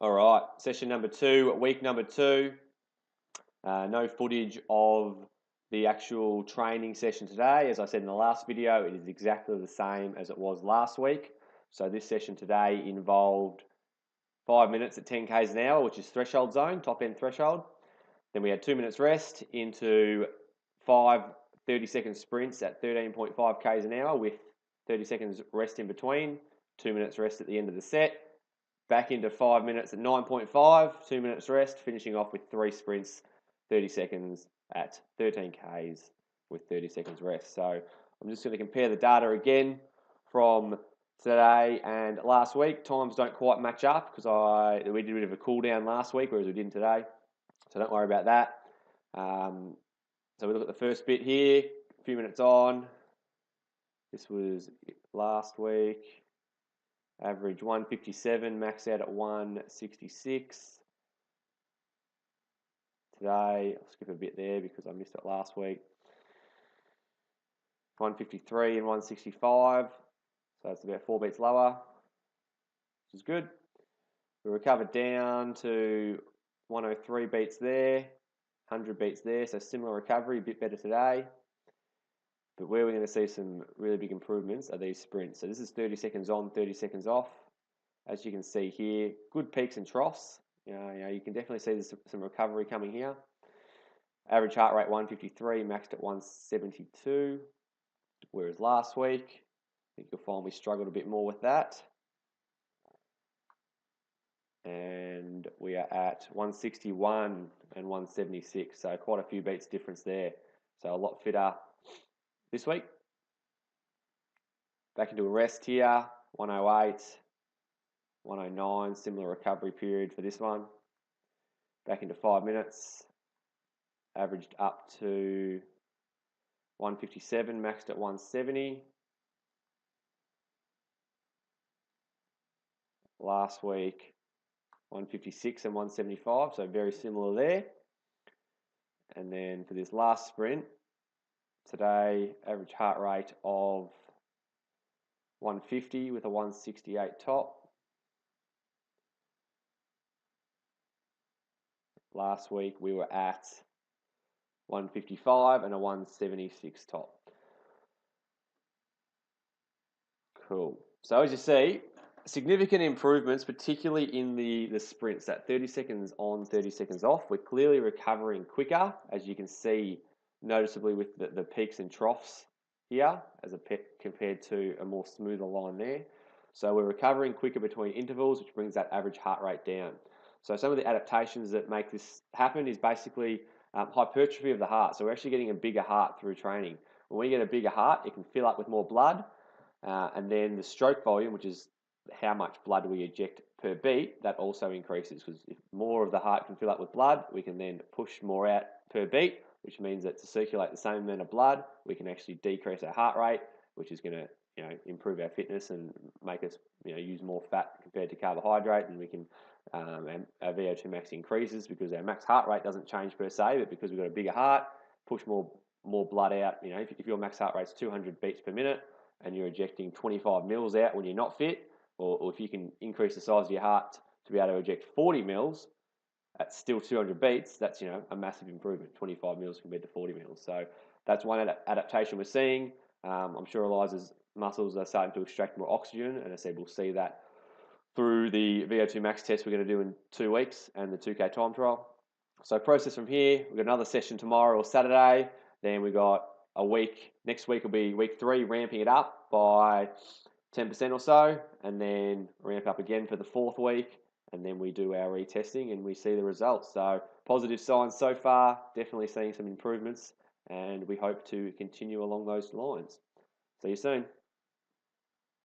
All right, session number 2, week number 2. No footage of the actual training session today. As I said in the last video, it is exactly the same as it was last week. So this session today involved 5 minutes at 10 k's an hour, which is threshold zone, top end threshold. Then we had 2 minutes rest into 5 30-second sprints at 13.5 k's an hour with 30 seconds rest in between, 2 minutes rest at the end of the set. Back into 5 minutes at 9.5, 2 minutes rest, finishing off with 3 sprints, 30 seconds at 13 k's with 30 seconds rest. So I'm just going to compare the data again from today and last week. Times don't quite match up because we did a bit of a cool down last week, whereas we didn't today. So don't worry about that. So we look at the first bit here, a few minutes on. This was last week. Average 157, max out at 166. Today, I'll skip a bit there because I missed it last week. 153 and 165. So it's about 4 beats lower, which is good. We recovered down to 103 beats there, 100 beats there. So similar recovery, a bit better today. But where we're going to see some really big improvements are these sprints. So this is 30 seconds on, 30 seconds off. As you can see here, good peaks and troughs. You can definitely see there's some recovery coming here. Average heart rate 153, maxed at 172. Whereas last week, I think you'll find we struggled a bit more with that. And we are at 161 and 176. So quite a few beats difference there. So a lot fitter this week. Back into a rest here, 108, 109, similar recovery period for this one. Back into 5 minutes, averaged up to 157, maxed at 170. Last week, 156 and 175, so very similar there. And then for this last sprint, today, average heart rate of 150 with a 168 top. Last week we were at 155 and a 176 top. Cool. So as you see, significant improvements, particularly in the sprints, that 30 seconds on, 30 seconds off. We're clearly recovering quicker, as you can see noticeably with the peaks and troughs here, compared to a more smoother line there. So we're recovering quicker between intervals, which brings that average heart rate down. So some of the adaptations that make this happen is basically hypertrophy of the heart. So we're actually getting a bigger heart through training. When we get a bigger heart, it can fill up with more blood, and then the stroke volume, which is how much blood we eject per beat, that also increases, because if more of the heart can fill up with blood, we can then push more out per beat, which means that to circulate the same amount of blood, we can actually decrease our heart rate, which is going to improve our fitness and make us use more fat compared to carbohydrate, and we can our VO2 max increases because our max heart rate doesn't change per se, but because we've got a bigger heart, push more blood out. If your max heart rate's 200 beats per minute and you're ejecting 25 mils out when you're not fit, or if you can increase the size of your heart to be able to eject 40 mils at still 200 beats, that's a massive improvement, 25 mils compared to 40 mils. So that's one adaptation we're seeing. I'm sure Eliza's muscles are starting to extract more oxygen, and as I said, we'll see that through the VO2 max test we're going to do in 2 weeks and the 2K time trial. So process from here, we've got another session tomorrow or Saturday, then we've got a week, next week will be week 3, ramping it up by 10% or so, and then ramp up again for the 4th week, and then we do our retesting and we see the results. So positive signs so far, definitely seeing some improvements, and we hope to continue along those lines. See you soon.